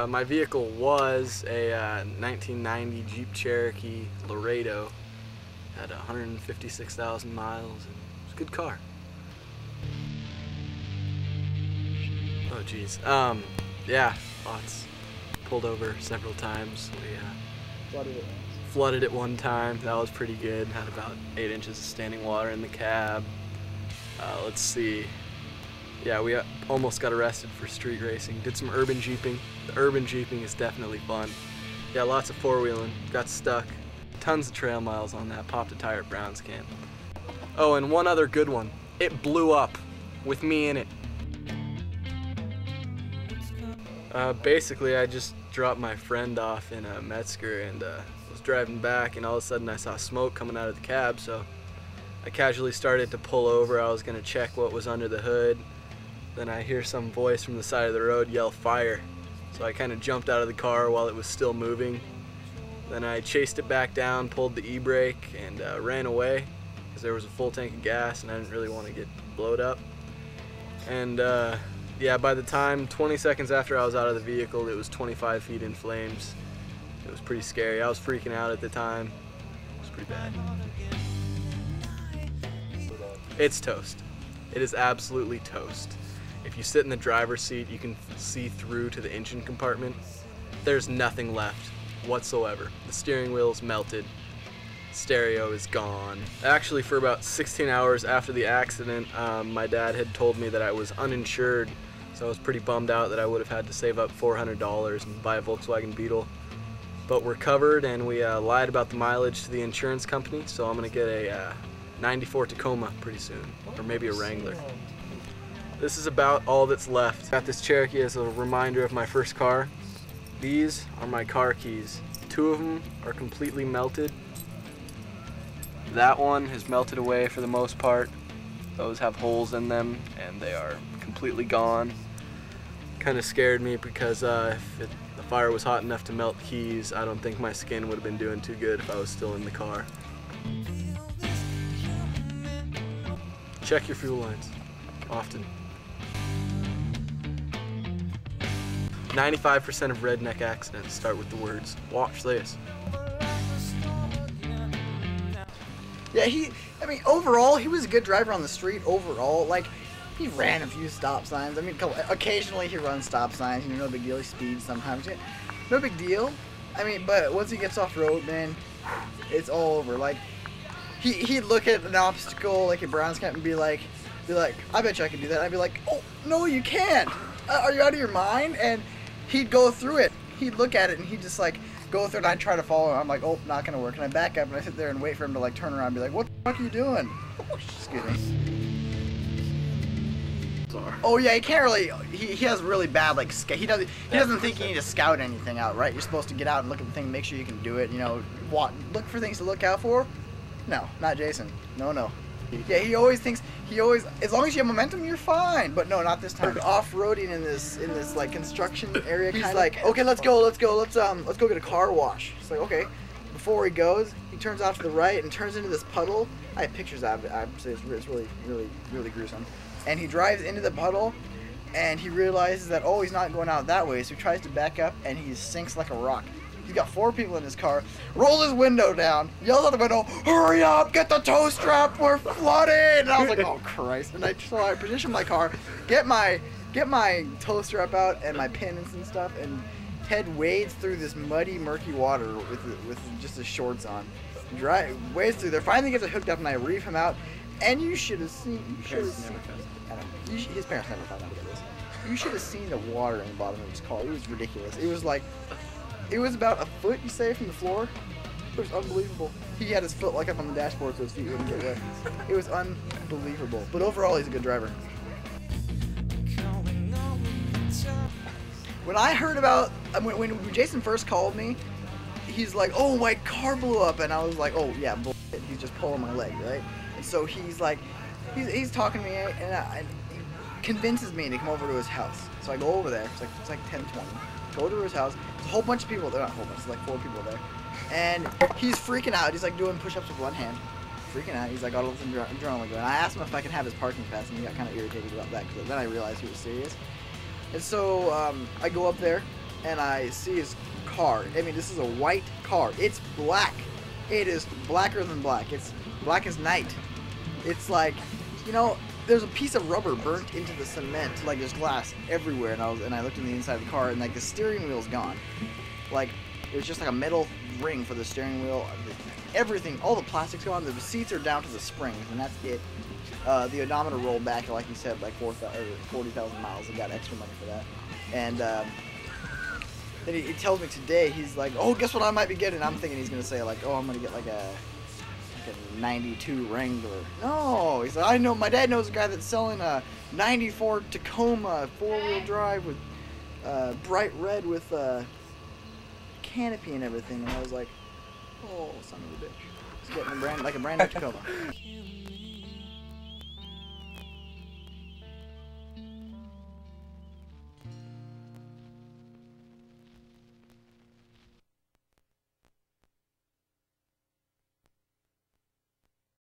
My vehicle was a 1990 Jeep Cherokee Laredo. Had 156,000 miles, and it was a good car. Oh geez. Yeah, lots. Pulled over several times. We flooded it one time. That was pretty good. Had about 8 inches of standing water in the cab. Let's see. Yeah, we almost got arrested for street racing. Did some urban jeeping. The urban jeeping is definitely fun. Yeah, lots of four-wheeling. Got stuck. Tons of trail miles on that. Popped a tire at Brown's Camp. Oh, and one other good one. It blew up with me in it. Basically, I just dropped my friend off in Metzger and was driving back, and all of a sudden I saw smoke coming out of the cab, so I casually started to pull over. I was going to check what was under the hood. Then I hear some voice from the side of the road yell fire. So I kind of jumped out of the car while it was still moving. Then I chased it back down, pulled the e-brake, and ran away because there was a full tank of gas and I didn't really want to get blowed up. And yeah, by the time, 20 seconds after I was out of the vehicle, it was 25 feet in flames. It was pretty scary. I was freaking out at the time. It was pretty bad. It's toast. It is absolutely toast. If you sit in the driver's seat, you can see through to the engine compartment. There's nothing left whatsoever. The steering wheel's melted. Stereo is gone. Actually, for about 16 hours after the accident, my dad had told me that I was uninsured, so I was pretty bummed out that I would have had to save up $400 and buy a Volkswagen Beetle. But we're covered, and we lied about the mileage to the insurance company, so I'm gonna get a 94 Tacoma pretty soon, or maybe a Wrangler. This is about all that's left. Got this Cherokee as a reminder of my first car. These are my car keys. 2 of them are completely melted. That one has melted away for the most part. Those have holes in them and they are completely gone. Kind of scared me because if the fire was hot enough to melt keys, I don't think my skin would have been doing too good if I was still in the car. Check your fuel lines often. 95% of redneck accidents start with the words, "Watch this." Yeah, I mean, overall, he was a good driver on the street. Overall, like, he ran a few stop signs. I mean, occasionally he runs stop signs, you know, no big deal. He speeds sometimes, yeah, no big deal. I mean, but once he gets off road, man, it's all over. Like, he'd look at an obstacle, like at Brown's Camp, and be like, I bet you I can do that. I'd be like, oh, no, you can't. Are you out of your mind? And he'd go through it. He'd look at it and he'd just like go through it, and I'd try to follow him. I'm like, oh, not gonna work. And I back up and I sit there and wait for him to like turn around and be like, what the fuck are you doing? Excuse me. Oh yeah, he can't really. He has really bad like he doesn't think you need to scout anything out, right? You're supposed to get out and look at the thing, make sure you can do it. You know, look for things to look out for. No, not Jason. No. Yeah, he always thinks, as long as you have momentum, you're fine. But no, not this time. Off-roading in this like construction area. He's like, okay, let's go get a car wash. It's like, okay. Before he goes, he turns off to the right and turns into this puddle. I have pictures of it. It's really gruesome. And he drives into the puddle, and he realizes that, oh, he's not going out that way. So he tries to back up, and he sinks like a rock. He's got 4 people in his car, rolls his window down, yells out the window, hurry up, get the tow strap, we're flooded! And I was like, oh Christ. And so I position my car, get my tow strap out and my pins and stuff, and Ted wades through this muddy, murky water with just his shorts on. Wades through there, finally gets it hooked up, and I reef him out, and you should have seen, his parents never found out about this. You should have seen the water in the bottom of his car. It was ridiculous. It was about a foot, you say, from the floor. It was unbelievable. He had his foot like up on the dashboard so his feet wouldn't get wet. It was unbelievable. But overall, he's a good driver. When I heard about, when Jason first called me, he's like, oh, my car blew up. And I was like, oh, yeah, bullshit. He's just pulling my leg, right? And so he's like, he's talking to me, and he convinces me to come over to his house. So I go over there. It's like 10:20. Go to his house. There's a whole bunch of people there. Not a whole bunch. There's like 4 people there. And he's freaking out. He's like doing push-ups with one hand. Freaking out. He's like got all this adrenaline going. And I asked him if I could have his parking pass, and he got kind of irritated about that because then I realized he was serious. And so I go up there, and I see his car. I mean, this is a white car. It's black. It is blacker than black. It's black as night. It's like, you know, there's a piece of rubber burnt into the cement. Like there's glass everywhere. And I looked in the inside of the car, and like the steering wheel's gone. Like it was just like a metal ring for the steering wheel. Everything, all the plastic's gone. The seats are down to the springs, and that's it. The odometer rolled back, like you said, like 40,000 miles. He got extra money for that. And then he tells me today, he's like, oh, guess what I might be getting? I'm thinking he's going to say, like, oh, I'm going to get like a 92 Wrangler. No, he's like, I know, my dad knows a guy that's selling a 94 Tacoma 4-wheel drive with bright red with canopy and everything. And I was like, oh, son of a bitch. He's getting a brand new Tacoma.